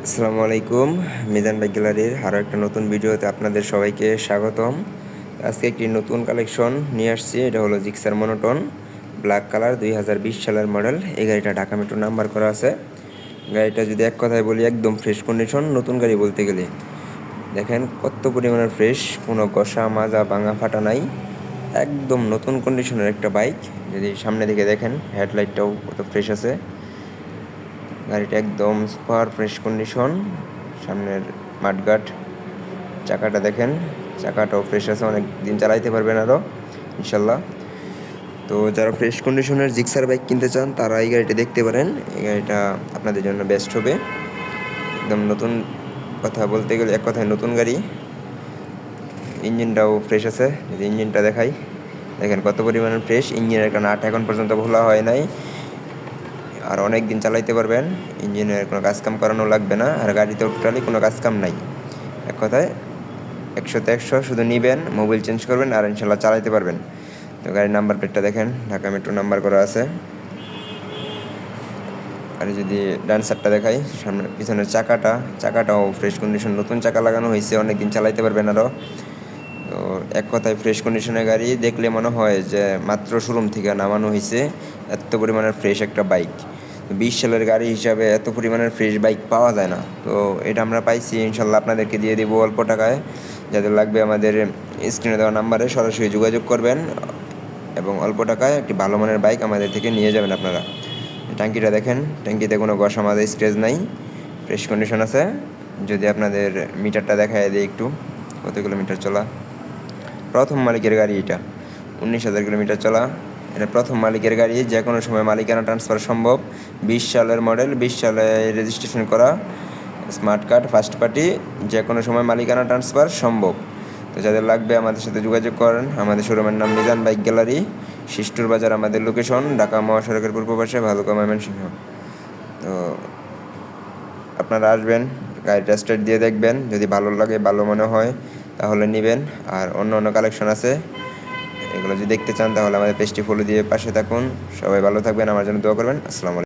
আসসালামু আলাইকুম। মিজান বাইক গ্যালারির আরও একটা নতুন ভিডিওতে আপনাদের সবাইকে স্বাগতম। আজকে একটি নতুন কালেকশন নিয়ে আসছি। এটা হলো জিক্সার মনোটন ব্ল্যাক কালার 2020 সালের মডেল। এই গাড়িটা ঢাকা মেট্রো নাম্বার করা আছে। গাড়িটা যদি এক কথায় বলি, একদম ফ্রেশ কন্ডিশন, নতুন গাড়ি বলতে গেলে। দেখেন কত পরিমাণের ফ্রেশ, কোনো ঘষা মাজা ভাঙা ফাটা নাই, একদম নতুন কন্ডিশনের একটা বাইক। যদি সামনে দিকে দেখেন, হেডলাইটটাও কত ফ্রেশ আছে। গাড়িটা একদম সুপার ফ্রেশ কন্ডিশন। সামনের মাঠগাট, চাকাটা দেখেন, চাকাটাও ফ্রেশ আছে, অনেক দিন চালাইতে পারবেন আরও ইনশাল্লাহ। তো যারা ফ্রেশ কন্ডিশনের জিক্সার বাইক কিনতে চান তারা এই গাড়িটা দেখতে পারেন। এই গাড়িটা আপনাদের জন্য বেস্ট হবে। একদম নতুন, কথা বলতে গেলে এক কথায় নতুন গাড়ি। ইঞ্জিনটাও ফ্রেশ আছে। যদি ইঞ্জিনটা দেখাই, দেখেন কত পরিমাণে ফ্রেশ। ইঞ্জিনের একটা নাট এখন পর্যন্ত খোলা হয় নাই, আর অনেক দিন চালাইতে পারবেন। ইঞ্জিনের কোনো কাজকাম করানো লাগবে না, আর গাড়িতে টোটালি কোনো কাজকাম নাই। এক কথায় 100তে 100, শুধু নিবেন, মোবিল চেঞ্জ করবেন, আর ইনশাল্লাহ চালাইতে পারবেন। তো গাড়ির নাম্বার প্লেটটা দেখেন, ঢাকা মেট্রো নাম্বার করা আছে। আর যদি ডান সাইডটা দেখাই, সামনে পিছনের চাকাটাও ফ্রেশ কন্ডিশন, নতুন চাকা লাগানো হয়েছে, অনেক দিন চালাইতে পারবেন আরও। তো এক কথায় ফ্রেশ কন্ডিশনের গাড়ি, দেখলে মনে হয় যে মাত্র শোরুম থেকে নামানো হয়েছে। এত পরিমাণের ফ্রেশ একটা বাইক, 20 সালের গাড়ি হিসাবে এত পরিমাণের ফ্রেশ বাইক পাওয়া যায় না। তো এটা আমরা পাইছি, ইনশাল্লাহ আপনাদেরকে দিয়ে দেবো অল্প টাকায়। যাদের লাগবে আমাদের স্ক্রিনে দেওয়া নাম্বারে সরাসরি যোগাযোগ করবেন, এবং অল্প টাকায় একটি ভালো মানের বাইক আমাদের থেকে নিয়ে যাবেন আপনারা। ট্যাঙ্কিটা দেখেন, ট্যাঙ্কিতে কোনো ঘষা মাজা স্ক্র্যাচ নাই, ফ্রেশ কন্ডিশন আছে। যদি আপনাদের মিটারটা দেখায় দিই একটু, কত কিলোমিটার চলা। প্রথম মালিকের গাড়ি এটা, 19,000 কিলোমিটার চলা। এটা প্রথম মালিকের গাড়ি, যে কোনো সময় মালিকানা ট্রান্সফার সম্ভব। 20 সালের মডেল, 20 সালে রেজিস্ট্রেশন করা, স্মার্ট কার্ড, ফার্স্ট পার্টি, যে কোনো সময় মালিকানা ট্রান্সফার সম্ভব। তো যাদের লাগবে আমাদের সাথে যোগাযোগ করেন। আমাদের শোরুমের নাম মিজান বাইক গ্যালারি, শিষ্টুর বাজার আমাদের লোকেশন, ঢাকা মহাসড়কের পূর্ব পাশে, ভালুকা ময়মনসিংহ। তো আপনারা আসবেন, গাড়ি টেস্ট রাইড দিয়ে দেখবেন, যদি ভালো লাগে, ভালো মনে হয় তাহলে নেবেন। আর অন্য অন্য কালেকশন আছে, এগুলো যদি দেখতে চান তাহলে আমাদের পেজটি ফলো দিয়ে পাশে থাকুন। সবাই ভালো থাকবেন, আমার জন্য দোয়া করবেন। আসসালামু আলাইকুম।